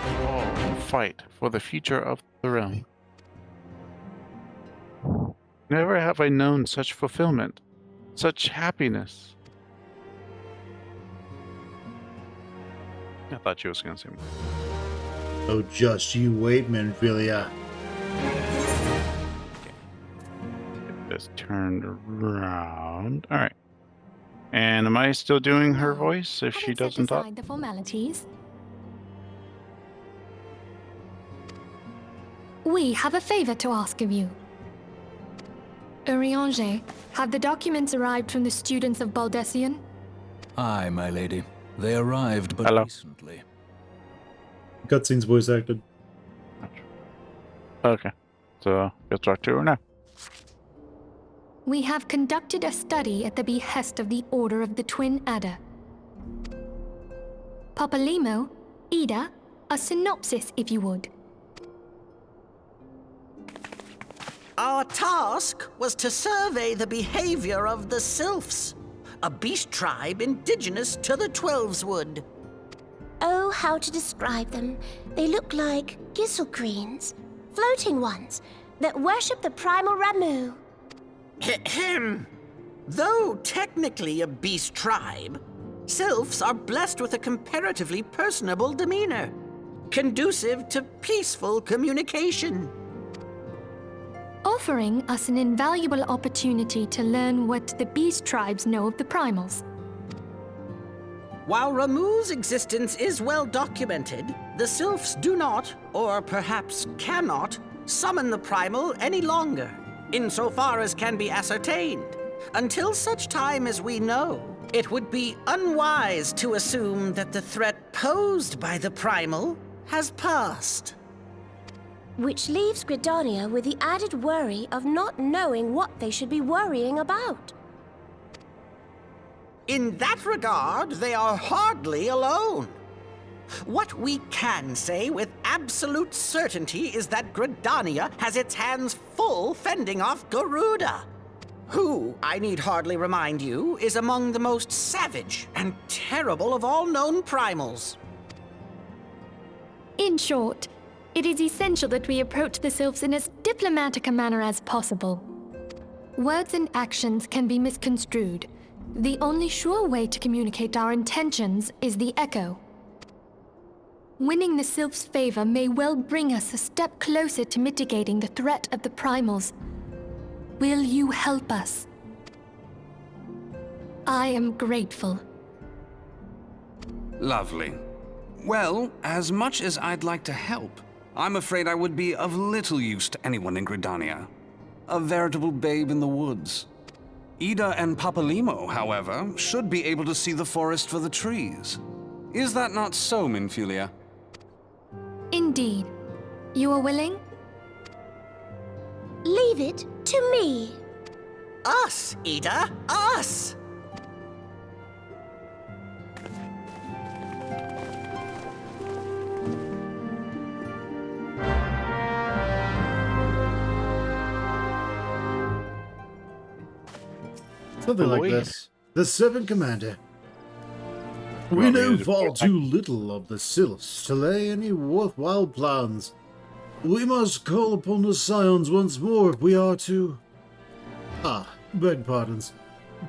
all fight for the future of the realm. Never have I known such fulfillment, such happiness. I thought you was going to say more. Oh, just you wait, Minfilia. Get this turned around. All right. And am I still doing her voice if she doesn't talk? The formalities. We have a favor to ask of you. Urianger, have the documents arrived from the students of Baldessian? Aye, my lady. They arrived but recently. Cutscene's voice acted. Okay. So, let's talk to her now. We have conducted a study at the behest of the Order of the Twin Adder. Papalimo, Ida, a synopsis if you would. Our task was to survey the behavior of the Sylphs, a beast tribe indigenous to the Twelveswood. Oh, how to describe them. They look like gisselcreens, floating ones, that worship the primal Ramu. Ahem. Though technically a beast tribe, Sylphs are blessed with a comparatively personable demeanor, conducive to peaceful communication. Offering us an invaluable opportunity to learn what the beast tribes know of the primals. While Ramu's existence is well documented, the Sylphs do not, or perhaps cannot, summon the primal any longer, insofar as can be ascertained. Until such time as we know, it would be unwise to assume that the threat posed by the primal has passed. Which leaves Gridania with the added worry of not knowing what they should be worrying about. In that regard, they are hardly alone. What we can say with absolute certainty is that Gridania has its hands full fending off Garuda, who, I need hardly remind you, is among the most savage and terrible of all known primals. In short, it is essential that we approach the Sylphs in as diplomatic a manner as possible. Words and actions can be misconstrued. The only sure way to communicate our intentions is the echo. Winning the Sylphs' favor may well bring us a step closer to mitigating the threat of the primals. Will you help us? I am grateful. Lovely. Well, as much as I'd like to help, I'm afraid I would be of little use to anyone in Gridania. A veritable babe in the woods. Ida and Papalimo, however, should be able to see the forest for the trees. Is that not so, Minfilia? Indeed. You are willing? Leave it to me. Us, Ida, us! Something like this. The Seventh Commander. We know far too little of the Sylphs to lay any worthwhile plans. We must call upon the Scions once more if we are to... beg pardons.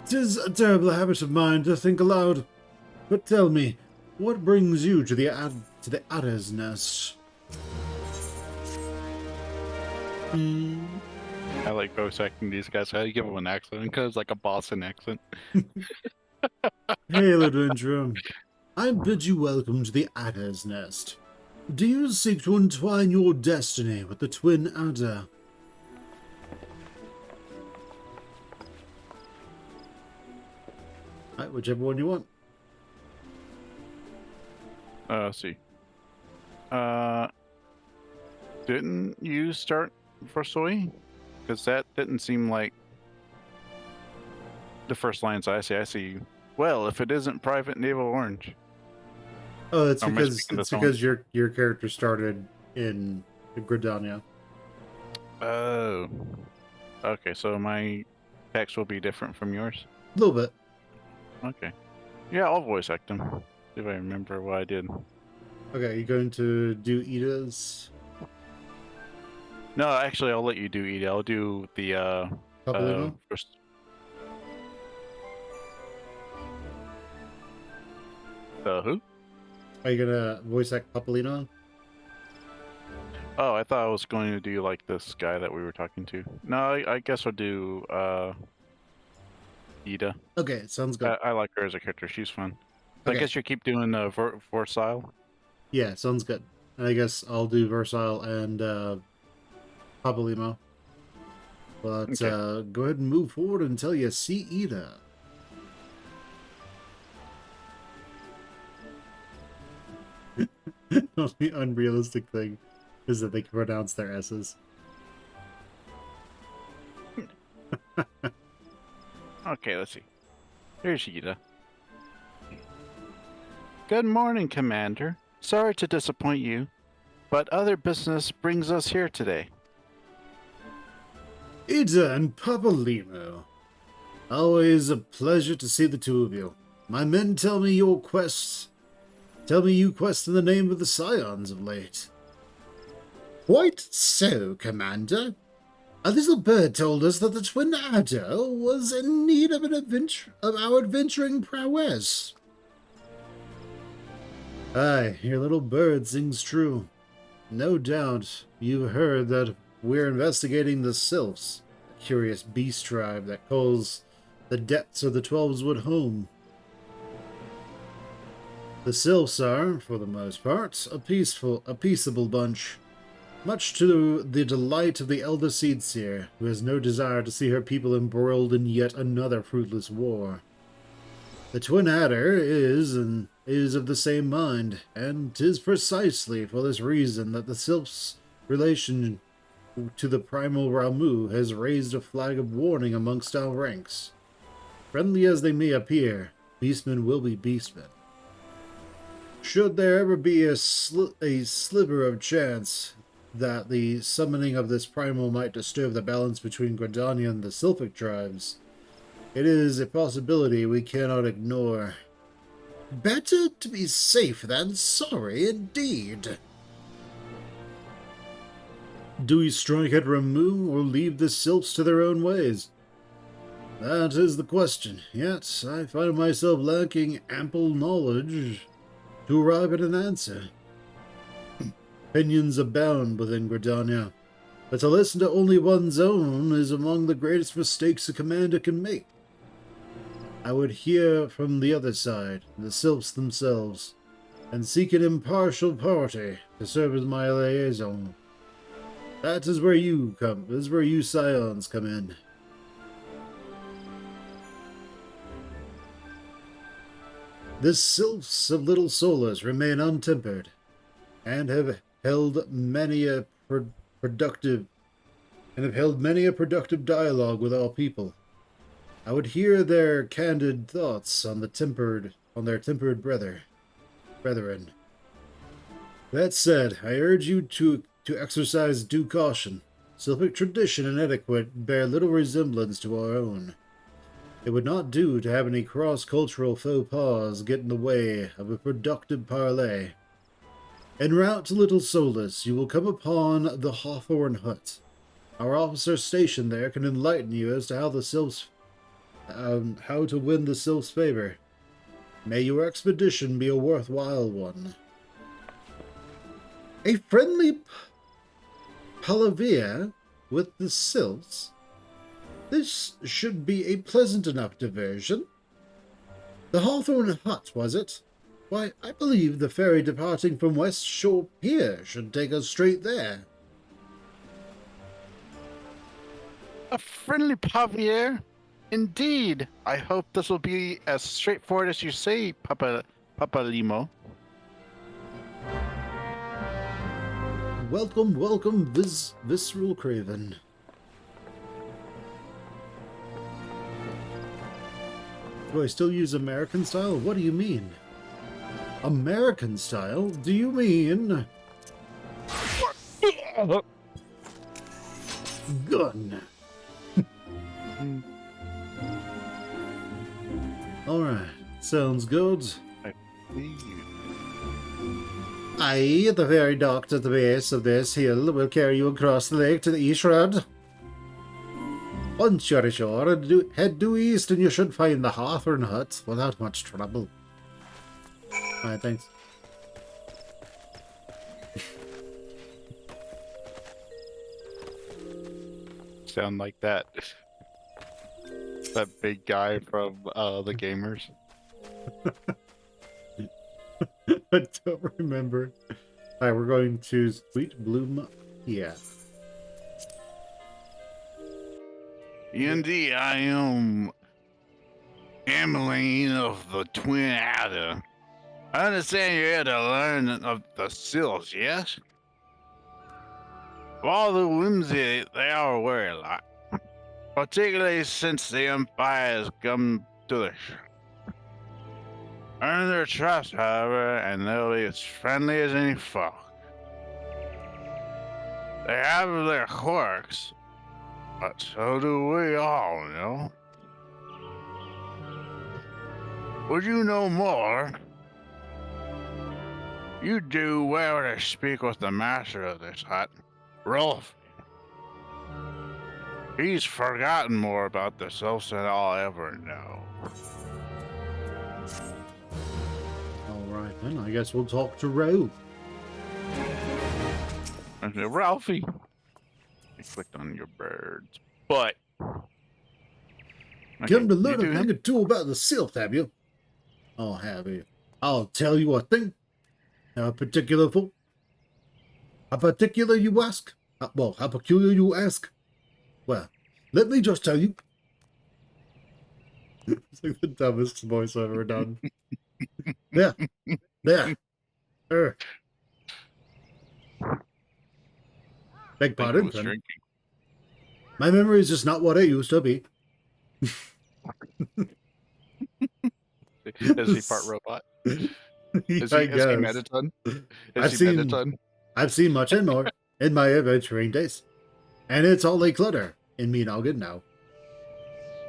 'Tis a terrible habit of mine to think aloud. But tell me, what brings you to the Adder's Nest? I like voice acting these guys. I give them an accent because it's like a Boston accent. Hail, adventurer. I bid you welcome to the Adder's Nest. Do you seek to entwine your destiny with the Twin Adder? Right, whichever one you want. Let's see. Didn't you start for Soy? Because that didn't seem like the first lines I see. Well, if it isn't Private Naval Orange. Oh, it's because your character started in Gridania. Oh. Okay, so my text will be different from yours? A little bit. Okay. Yeah, I'll voice act him. If I remember what I did. Okay, you going to do Ida's No, actually, I'll let you do Ida. I'll do the Papalimo? first. Who? Are you gonna voice act Papalino? Oh, I thought I was going to do like this guy that we were talking to. No, I guess I'll do Ida. Okay, sounds good. I like her as a character. She's fun. So Okay. I guess you keep doing Versile. Yeah, sounds good. And I guess I'll do Versile and Papalimo. But Okay. go ahead and move forward until you see Ida. The only unrealistic thing is that they can pronounce their S's. Okay, let's see. Here's Ida. Good morning, Commander. Sorry to disappoint you, but other business brings us here today. Ida and Papalimo. Always a pleasure to see the two of you. My men tell me you quest in the name of the Scions of late. Quite so, Commander. A little bird told us that the Twin Adder was in need of our adventuring prowess. Aye, your little bird sings true. No doubt you've heard that we're investigating the Sylphs, a curious beast tribe that calls the depths of the Twelveswood home. The Sylphs are, for the most part, a peaceable bunch, much to the delight of the Elder Seedseer, who has no desire to see her people embroiled in yet another fruitless war. The Twin Adder is of the same mind, and 'tis precisely for this reason that the Sylphs' relation to the primal Ramu has raised a flag of warning amongst our ranks. Friendly as they may appear, beastmen will be beastmen. Should there ever be a sliver of chance that the summoning of this primal might disturb the balance between Gridania and the Sylphic tribes, it is a possibility we cannot ignore. Better to be safe than sorry, indeed. Do we strike at Ramu or leave the Sylphs to their own ways? That is the question, yet I find myself lacking ample knowledge to arrive at an answer. Opinions abound within Gridania, but to listen to only one's own is among the greatest mistakes a commander can make. I would hear from the other side, the Sylphs themselves, and seek an impartial party to serve as my liaison. That is where you Scions come in. The Sylphs of Little Solas remain untempered, and have held many a productive dialogue with our people. I would hear their candid thoughts on their tempered brethren. That said, I urge you to exercise due caution. Sylphic tradition and etiquette bear little resemblance to our own. It would not do to have any cross-cultural faux pas get in the way of a productive parley. En route to Little Solas, you will come upon the Hawthorne Hut. Our officer stationed there can enlighten you as to how to win the Sylph's favor. May your expedition be a worthwhile one. A friendly palavere with the Sylphs? This should be a pleasant enough diversion. The Hawthorne Hut, was it? Why, I believe the ferry departing from West Shore Pier should take us straight there. A friendly pavier? Indeed. I hope this will be as straightforward as you say, Papalimo. Welcome, Visceral Craven. Do I still use American style? What do you mean? American style? Do you mean... gun? Alright, sounds good. Aye, the very dock at the base of this hill will carry you across the lake to the east shore. Once you're ashore, head due east and you should find the Hawthorne Hut without much trouble. Alright, thanks. Sound like that. That big guy from the Gamers. I don't remember. Alright, we're going to Sweet Bloom. Yeah. Indeed, I am Emmeline of the Twin Adder. I understand you're here to learn of the Sylphs, yes? Of all the whimsy they are aware a lot, particularly since the Empire has come to the shore. Earn their trust, however, and they'll be as friendly as any folk. They have their quirks, but so do we all, you know? Would you know more? You do well to speak with the master of this hut, Rolf. He's forgotten more about the Sylphs than I'll ever know. Alright then, I guess we'll talk to Rolf. I said, Ralphie. I clicked on your birds. But. Come to learn a thing or two about the Sylph, have you? I'll have you. I'll tell you a thing. How particular folk? How particular you ask? Well, how peculiar you ask? Well, let me just tell you. It's like the dumbest voice I've ever done. There. Beg pardon, friend. My memory is just not what it used to be. Is he part robot? Is he Mettaton? I've seen much and more in my adventuring days. And it's all a clutter in me noggin now.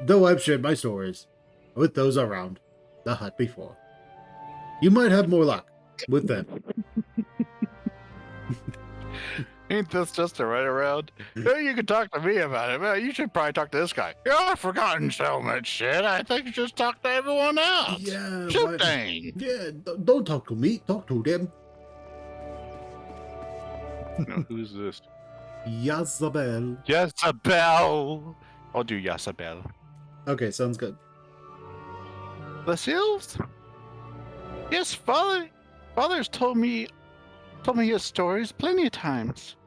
Though I've shared my stories with those around the hut before. You might have more luck with them. Ain't this just a right around? You can talk to me about it. Man, you should probably talk to this guy. I've forgotten so much shit. I think you should talk to everyone else. Yeah, shoot thing. Yeah, don't talk to me. Talk to them. No, who's this? Yazabel. Yazabel. I'll do Yazabel. Okay, sounds good. The Sylphs? Yes, Father's told me his stories plenty of times.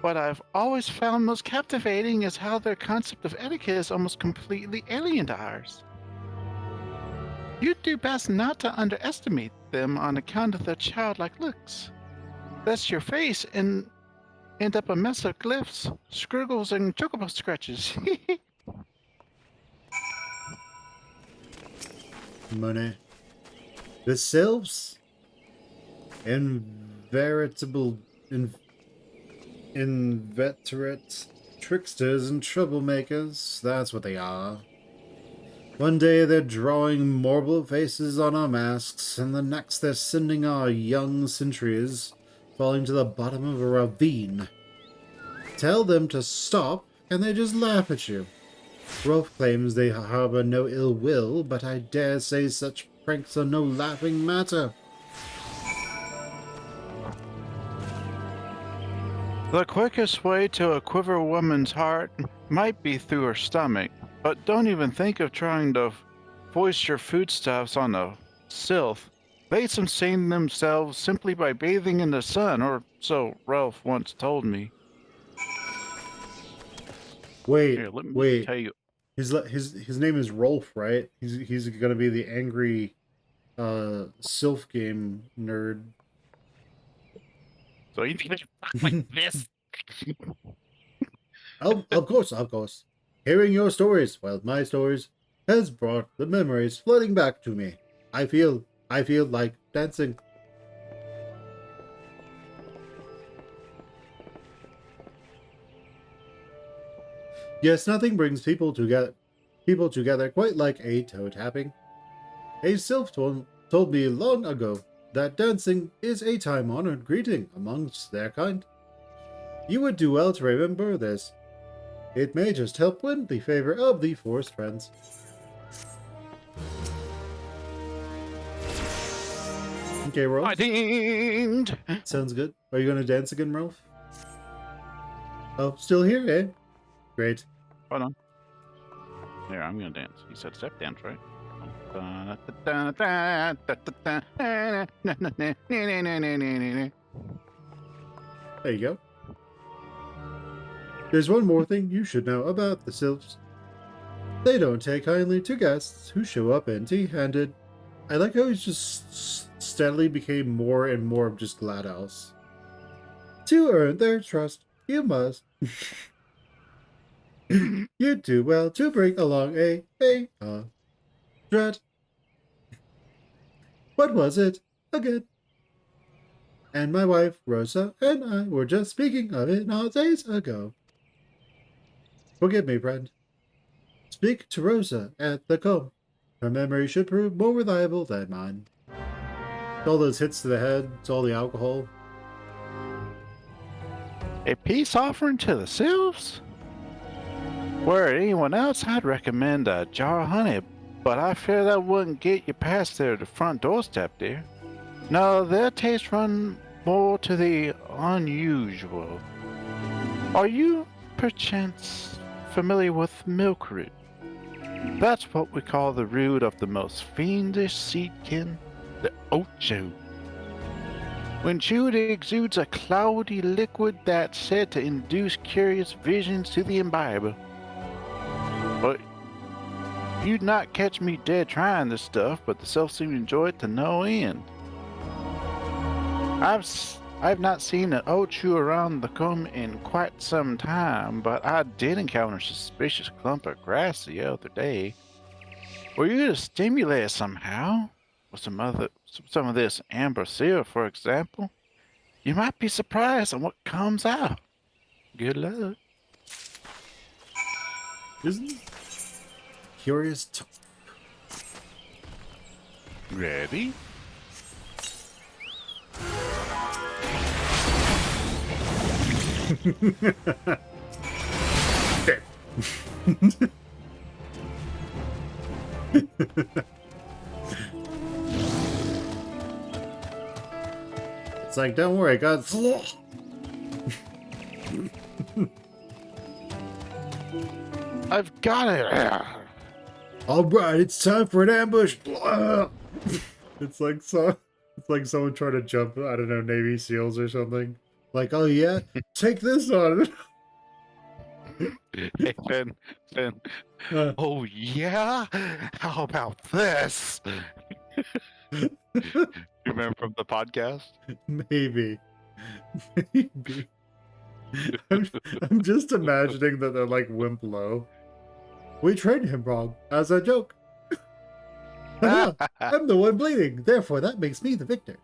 What I've always found most captivating is how their concept of etiquette is almost completely alien to ours. You'd do best not to underestimate them on account of their childlike looks. Lest your face and end up a mess of glyphs, scriggles, and chocobo scratches. Money. The Sylphs? Inveterate tricksters and troublemakers, that's what they are. One day they're drawing marble faces on our masks, and the next they're sending our young sentries falling to the bottom of a ravine. Tell them to stop, and they just laugh at you. Rolf claims they harbor no ill will, but I dare say such pranks are no laughing matter. The quickest way to a quiver woman's heart might be through her stomach, but don't even think of trying to foist your foodstuffs on a sylph. They sustain themselves simply by bathing in the sun, or so Ralph once told me. Wait, Here, let me wait. tell you. His name is Rolf, right? He's gonna be the angry sylph game nerd. So you think like this? Oh, of course. Hearing your stories, well, my stories, has brought the memories flooding back to me. I feel like dancing. Yes, nothing brings people together quite like a toe tapping. A sylph told me long ago that dancing is a time-honored greeting amongst their kind. You would do well to remember this. It may just help win the favor of the forest friends. Okay, Rolf. I dinged. Sounds good. Are you going to dance again, Rolf? Oh, still here, eh? Great. Hold on. There, I'm gonna dance. You said step dance, right? There you go. There's one more thing you should know about the sylphs. They don't take kindly to guests who show up empty-handed. I like how he's just steadily became more and more of just GLaDOS. To earn their trust, you must. You do well to bring along a dread. What was it again? And my wife, Rosa, and I were just speaking of it not days ago. Forgive me, friend. Speak to Rosa at the comb. Her memory should prove more reliable than mine. It's all those hits to the head, it's all the alcohol. A peace offering to the sylphs? Were it anyone else, I'd recommend a jar of honey, but I fear that wouldn't get you past their front doorstep, dear. No, their tastes run more to the unusual. Are you, perchance, familiar with milk root? That's what we call the root of the most fiendish seedkin, the ocho. When chewed, it exudes a cloudy liquid that's said to induce curious visions to the imbiber. But you'd not catch me dead trying this stuff, but the sylphs seem to enjoy it to no end. I've not seen an ochu around the comb in quite some time, but I did encounter a suspicious clump of grass the other day. Were you to stimulate it somehow, with some of this amber syrup, for example, you might be surprised at what comes out. Good luck. Isn't curious talk. Ready? Okay. It's like, don't worry, I got I've got it. all right, it's time for an ambush. It's like someone trying to jump, I don't know, Navy SEALs or something. Like, oh yeah, take this on. Hey, Ben. Oh, yeah? How about this? You remember from the podcast? Maybe. I'm just imagining that they're like wimp low. We trained him wrong, as a joke. I'm the one bleeding, therefore that makes me the victor.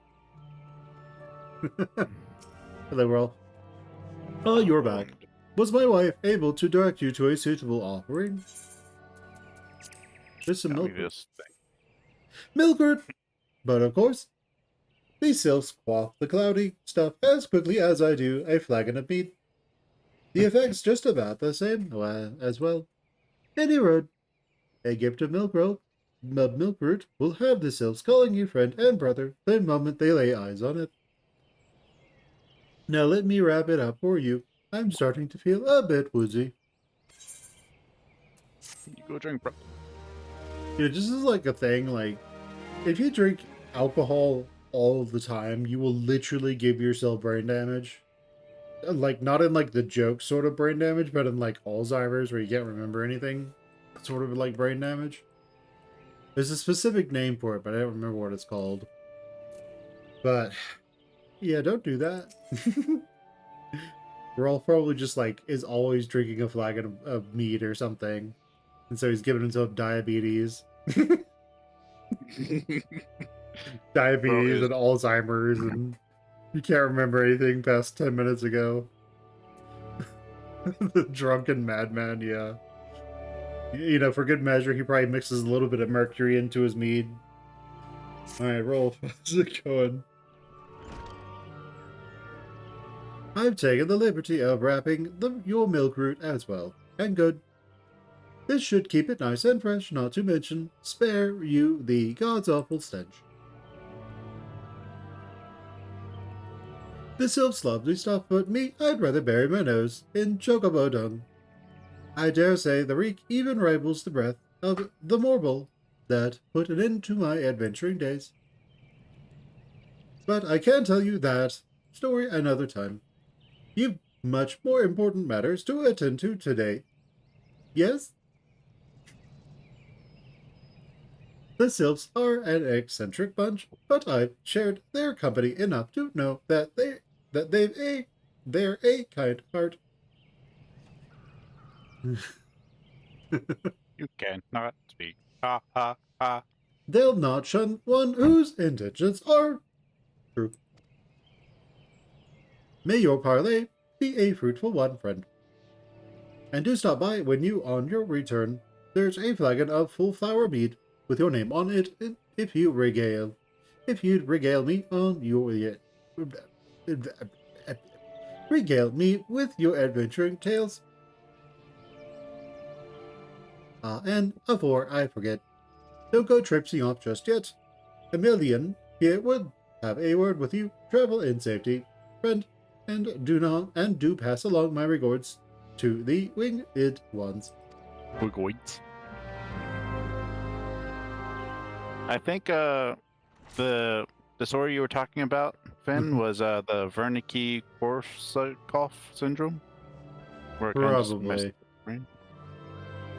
Hello, Rolf. Oh, you're back. Was my wife able to direct you to a suitable offering? There's some milk. Milkroot! But of course, these sylphs quaff the cloudy stuff as quickly as I do a flagon of mead. The effect's just about the same as well. Any road. A gift of milkroot will have the sylphs calling you friend and brother the moment they lay eyes on it. Now let me wrap it up for you. I'm starting to feel a bit woozy. You go drink, bro. Yeah, this is like a thing, like, if you drink alcohol all the time, you will literally give yourself brain damage. Like, not in like the joke sort of brain damage, but in like Alzheimer's where you can't remember anything. Sort of like brain damage. There's a specific name for it, but I don't remember what it's called. But, yeah, don't do that. We're all probably just like, is always drinking a flagon of mead or something. And so he's giving himself diabetes. Diabetes and Alzheimer's, and you can't remember anything past 10 minutes ago. The drunken madman, yeah. You know, for good measure, he probably mixes a little bit of mercury into his mead. Alright, roll. How's it going? I've taken the liberty of wrapping your milk root as well. And good. This should keep it nice and fresh, not to mention spare you the god's awful stench. The sylph's lovely stuff, but me, I'd rather bury my nose in chocobo dung. I dare say the reek even rivals the breath of the morble that put an end to my adventuring days. But I can tell you that story another time. You've much more important matters to attend to today. Yes? The sylphs are an eccentric bunch, but I've shared their company enough to know that they're a kind heart. You cannot speak. Ha ha ha. They'll not shun one whose intentions are true. May your parley be a fruitful one, friend. And do stop by when you on your return. There's a flagon of full flower mead with your name on it if you'd regale me on your regale me with your adventuring tales. And afore I forget, don't go traipsing off just yet. Emilian here would have a word with you. Travel in safety, friend, and do pass along my regards to the winged ones. Winged. I think the story you were talking about, Finn, was the Wernicke-Korsakoff syndrome. Where it kind of just messed Probably. up the brain.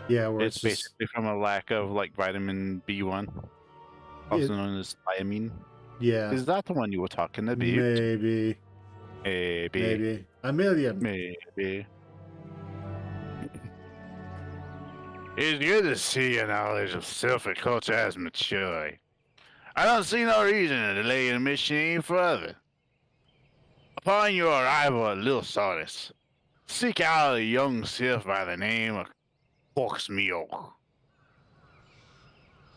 Yeah, where It's basically from a lack of like vitamin B1, also known as thiamine. Yeah. Is that the one you were talking about? Maybe. Maybe. A million. Maybe. It's good to see your knowledge of self and culture has matured. I don't see no reason to delay your mission any further. Upon your arrival at Little Sardis, seek out a young sylph by the name of Muir.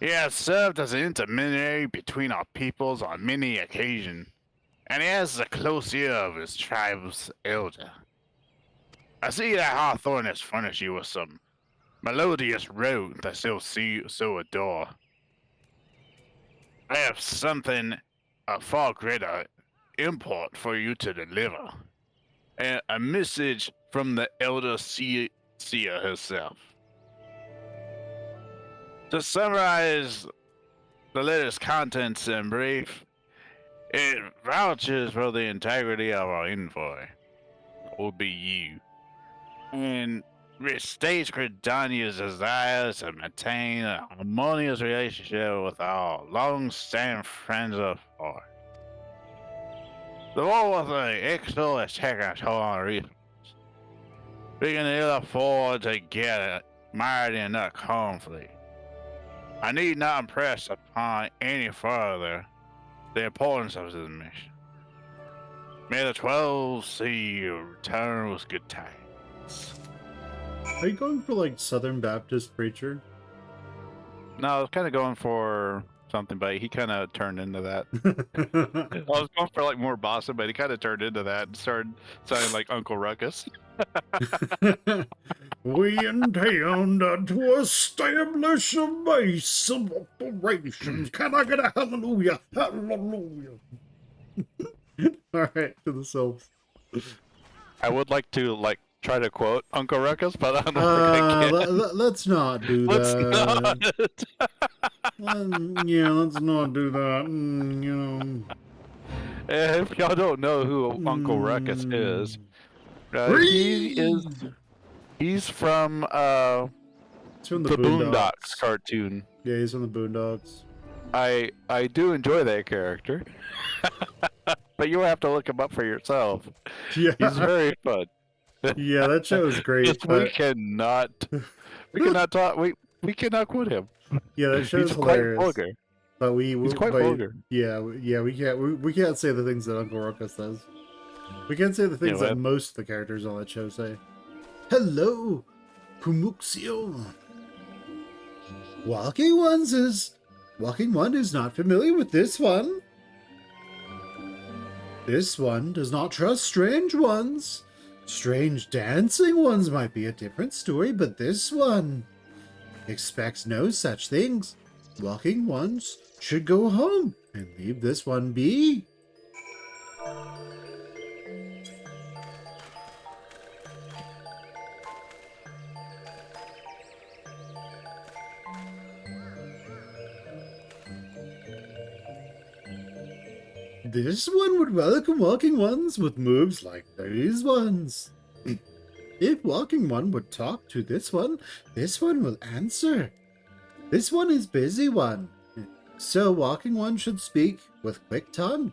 He has served as an intermediary between our peoples on many occasions, and he has the close ear of his tribe's elder. I see that Hawthorne has furnished you with some melodious road that so adore. I have something of far greater import for you to deliver. A message from the elder seer herself. To summarize the letter's contents in brief, it vouches for the integrity of our envoy, will be you, and restates Gridania's desire to maintain a harmonious relationship with our long-standing friends of ours. The war with the Exo is taking a toll on resources. We can ill afford to get mired in that conflict. I need not impress upon any further the importance of this mission. May the 12 see you return with good tidings. Are you going for like Southern Baptist preacher? No, I was kind of going for something, but he kind of turned into that. I was going for like more Boston, but he kind of turned into that and started sounding like Uncle Ruckus. We intend to establish a base of operations. Can I get a hallelujah? Hallelujah. Alright, to the self. I would like to try to quote Uncle Ruckus, but I don't think I can. Let's not do Let's that. not. Yeah, let's not do that. If y'all don't know who Uncle Ruckus is, he's from It's from the Boondocks cartoon. Yeah, he's from the Boondocks. I do enjoy that character, but you have to look him up for yourself. Yeah, He's very fun. yeah, that show is great. We cannot talk. We cannot quote him. Yeah, that show's He's hilarious. quite vulgar. But He's quite vulgar. Yeah, we can't say the things that Uncle Ruckus says. We can't say the things that most of the characters on that show say. Hello, Kumuxio. Walking onces, Walking One is not familiar with this one. This one does not trust strange ones. Strange dancing ones might be a different story, but this one expects no such things. Walking ones should go home and leave this one be. This one would welcome Walking Ones with moves like these ones. If Walking One would talk to this one will answer. This one is busy one, so Walking One should speak with quick tongue.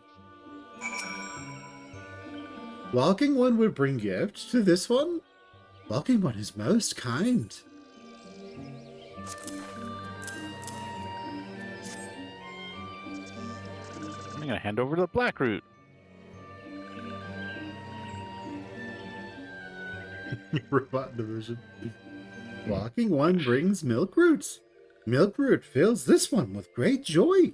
Walking One would bring gift to this one. Walking One is most kind. I'm gonna hand over the black root. Robot division. Walking One brings milk roots. Milk root fills this one with great joy.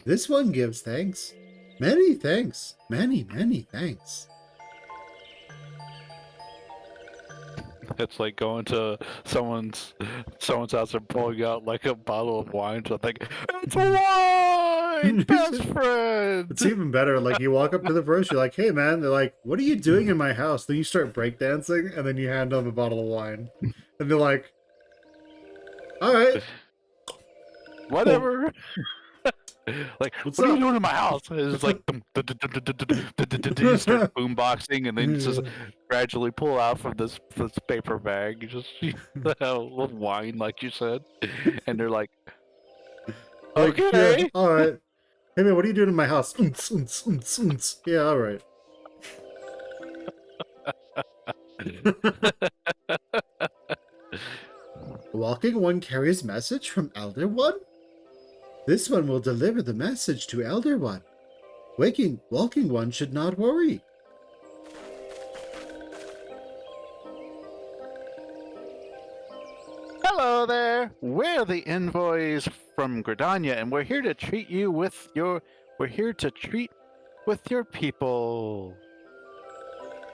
This one gives thanks. Many thanks. Many, many thanks. It's like going to someone's house and pulling out like a bottle of wine. So like, it's wine, best friend. It's even better. Like you walk up to the first, you're like, "Hey man," they're like, "What are you doing in my house?" Then you start breakdancing, and then you hand them a bottle of wine, and they're like, "All right, Whatever." Like, What's what are up? you doing in my house? It's like you start boomboxing, and then you just gradually pull out from this paper bag. You just a little wine, like you said, and they're like, Like, okay. yeah, all right. Hey man, what are you doing in my house?" Yeah, all right. Walking One carries message from Elder One. This one will deliver the message to Elder One. Walking One should not worry. Hello there. We're the envoys from Gridania, and we're here to treat you with your. We're here to treat with your people.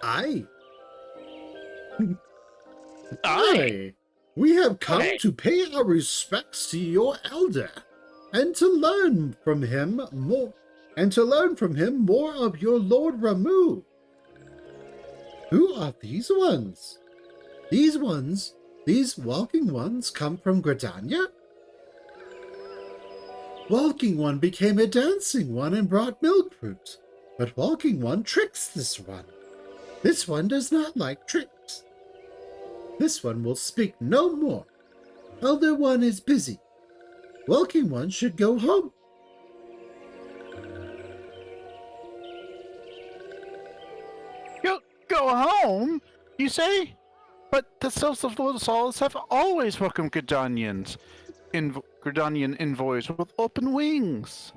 Aye. Aye. We have come Aye. to pay our respects to your elder, and to learn from him more, of your Lord Ramu. Who are these ones? These walking ones come from Gridania? Walking One became a dancing one and brought milk fruit, but Walking One tricks this one. This one does not like tricks. This one will speak no more. Elder One is busy. Walking One should go home. You'll go home, you say? But the Sons of Lord Solace have always welcomed Gridanian envoys with open wings.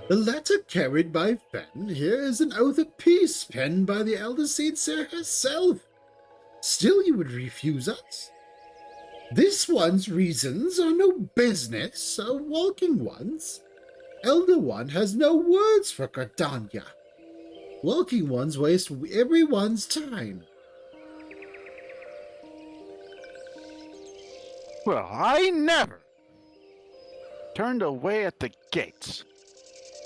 The letter carried by Fen here is an oath of peace penned by the Elder Seedseer herself. Still you would refuse us? This one's reasons are no business of Walking One's. Elder One has no words for Gridania. Walking Ones waste everyone's time. Well, I never turned away at the gates.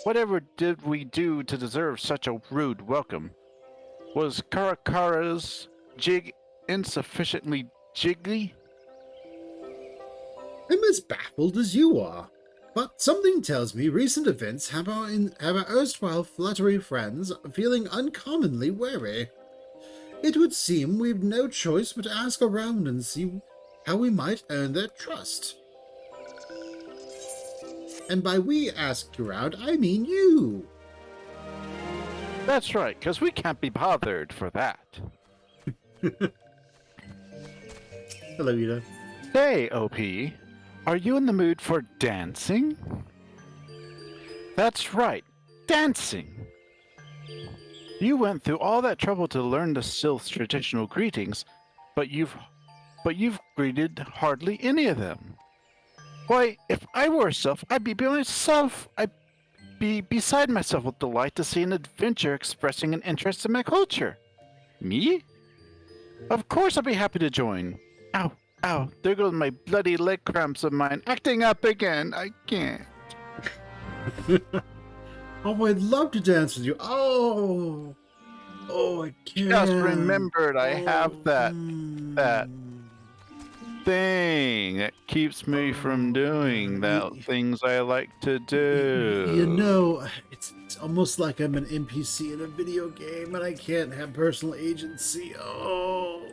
Whatever did we do to deserve such a rude welcome? Was Karakara's jig insufficiently jiggly? I'm as baffled as you are, but something tells me recent events have our erstwhile fluttery friends feeling uncommonly wary. It would seem we've no choice but to ask around and see how we might earn their trust. And by we ask around, I mean you. That's right, because we can't be bothered for that. Hello, Ida. Say, OP, are you in the mood for dancing? That's right, dancing. You went through all that trouble to learn the Sylph's traditional greetings, but you've greeted hardly any of them. Why, if I were a sylph, I'd be by myself. I'd be beside myself with delight to see an adventure expressing an interest in my culture. Me? Of course I'd be happy to join. Ow, ow, there goes my bloody leg cramps of mine acting up again. I can't. Oh, I'd love to dance with you. Oh, I can't. Just remembered I have that thing that keeps me from doing the things I like to do. You know, it's almost like I'm an NPC in a video game and I can't have personal agency. Oh.